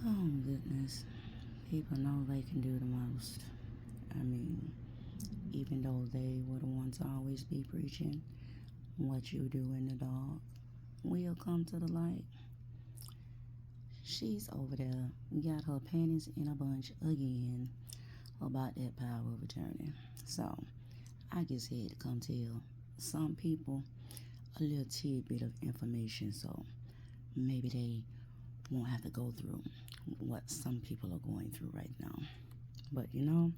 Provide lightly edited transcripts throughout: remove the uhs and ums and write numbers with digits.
Oh, goodness. People know they can do the most. I mean, even though they were the ones to always be preaching, what you do in the dark will come to the light. She's over there, got her panties in a bunch again about that power of attorney. So, I just had to come tell some people a little tidbit of information so maybe they won't have to go through what some people are going through right now. But you know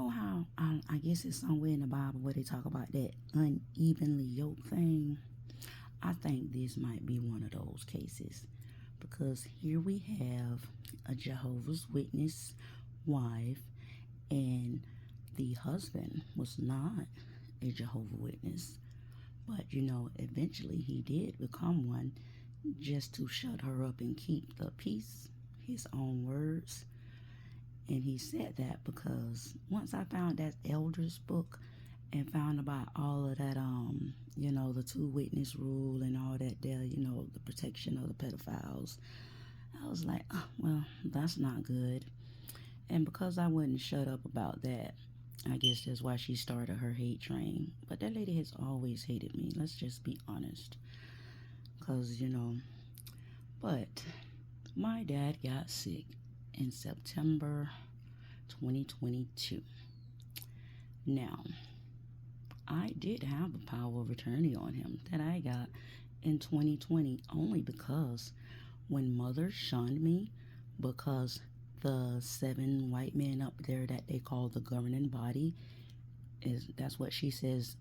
how I guess it's somewhere in the Bible where they talk about that unevenly yoked thing. I think this might be one of those cases because here we have a Jehovah's Witness wife, and the husband was not a Jehovah's Witness, but eventually he did become one just to shut her up and keep the peace. His own words. And he said that because once I found that elders book and found about all of that, the two witness rule and all that there, the protection of the pedophiles, I was like, oh, well, that's not good. And because I wouldn't shut up about that, I guess that's why she started her hate train. But that lady has always hated me. Let's just be honest. Because, but my dad got sick in September 2022. Now, I did have a power of attorney on him that I got in 2020 only because when mother shunned me because the 7 white men up there that they call the governing body that's what she says,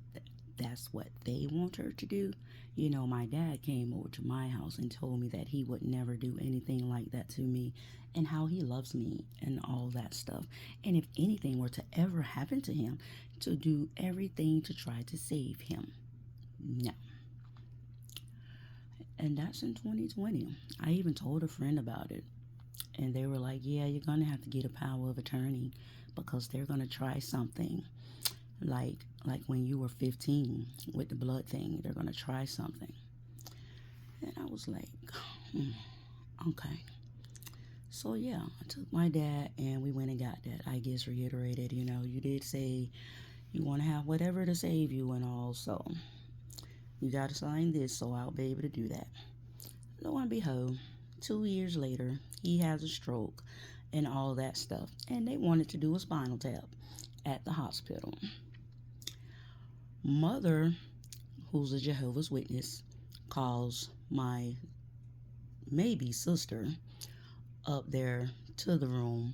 that's what they want her to do. My dad came over to my house and told me that he would never do anything like that to me and how he loves me and all that stuff. And if anything were to ever happen to him, to do everything to try to save him. No. And that's in 2020. I even told a friend about it. And they were like, yeah, you're going to have to get a power of attorney because they're going to try something like when you were 15 with the blood thing, they're going to try something. And I was like, okay. So yeah, I took my dad and we went and got that. I guess reiterated, you did say you want to have whatever to save you and all, so you got to sign this so I'll be able to do that. Lo and behold, 2 years later, he has a stroke and all that stuff. And they wanted to do a spinal tap at the hospital. Mother, who's a Jehovah's Witness, calls my maybe sister up there to the room,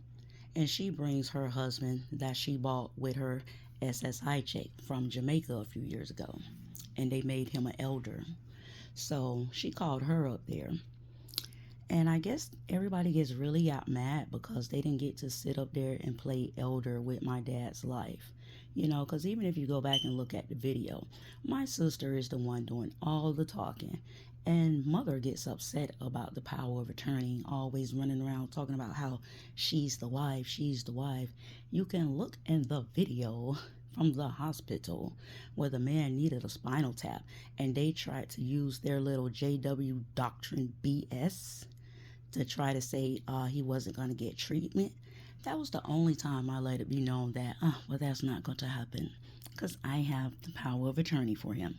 and she brings her husband that she bought with her SSI check from Jamaica a few years ago, and they made him an elder. So she called her up there. And I guess everybody gets really got mad because they didn't get to sit up there and play elder with my dad's life. Because even if you go back and look at the video, my sister is the one doing all the talking. And mother gets upset about the power of attorney, always running around talking about how she's the wife, she's the wife. You can look in the video from the hospital where the man needed a spinal tap and they tried to use their little JW doctrine BS to try to say he wasn't going to get treatment. That was the only time I let it be known that, well, that's not going to happen because I have the power of attorney for him.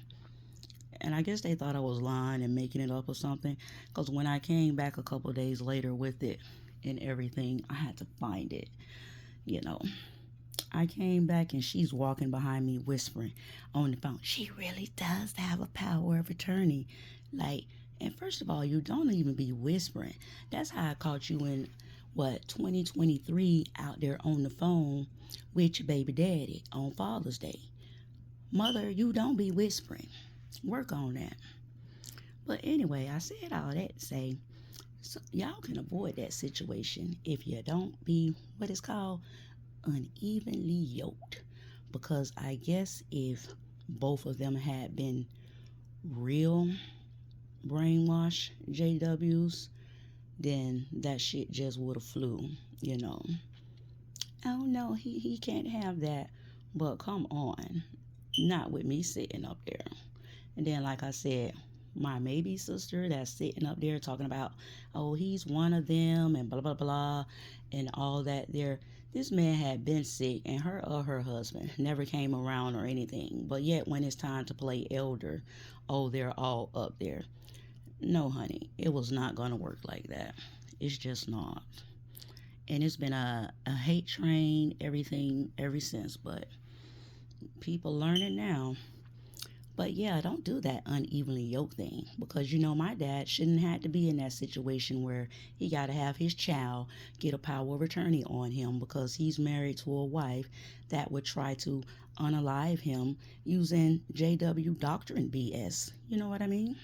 And I guess they thought I was lying and making it up or something because when I came back a couple days later with it and everything, I had to find it. I came back and she's walking behind me whispering on the phone, she really does have a power of attorney. And first of all, you don't even be whispering. That's how I caught you in 2023 out there on the phone with your baby daddy on Father's Day. Mother, you don't be whispering. Work on that. But anyway, I said all that to say, so y'all can avoid that situation if you don't be what is called unevenly yoked. Because I guess if both of them had been real brainwash JWs, then that shit just would have flew. Oh no, he can't have that. But come on, not with me sitting up there. And then, like I said, my maybe sister that's sitting up there talking about, oh, he's one of them and blah blah blah and all that there. This man had been sick and her or her husband never came around or anything. But yet when it's time to play elder, oh, they're all up there. No, honey, it was not gonna work like that. It's just not. And it's been a hate train, everything ever since. But people learning now. But yeah, don't do that unevenly yoked thing because my dad shouldn't have to be in that situation where he got to have his child get a power of attorney on him because he's married to a wife that would try to unalive him using JW doctrine BS. You know what I mean?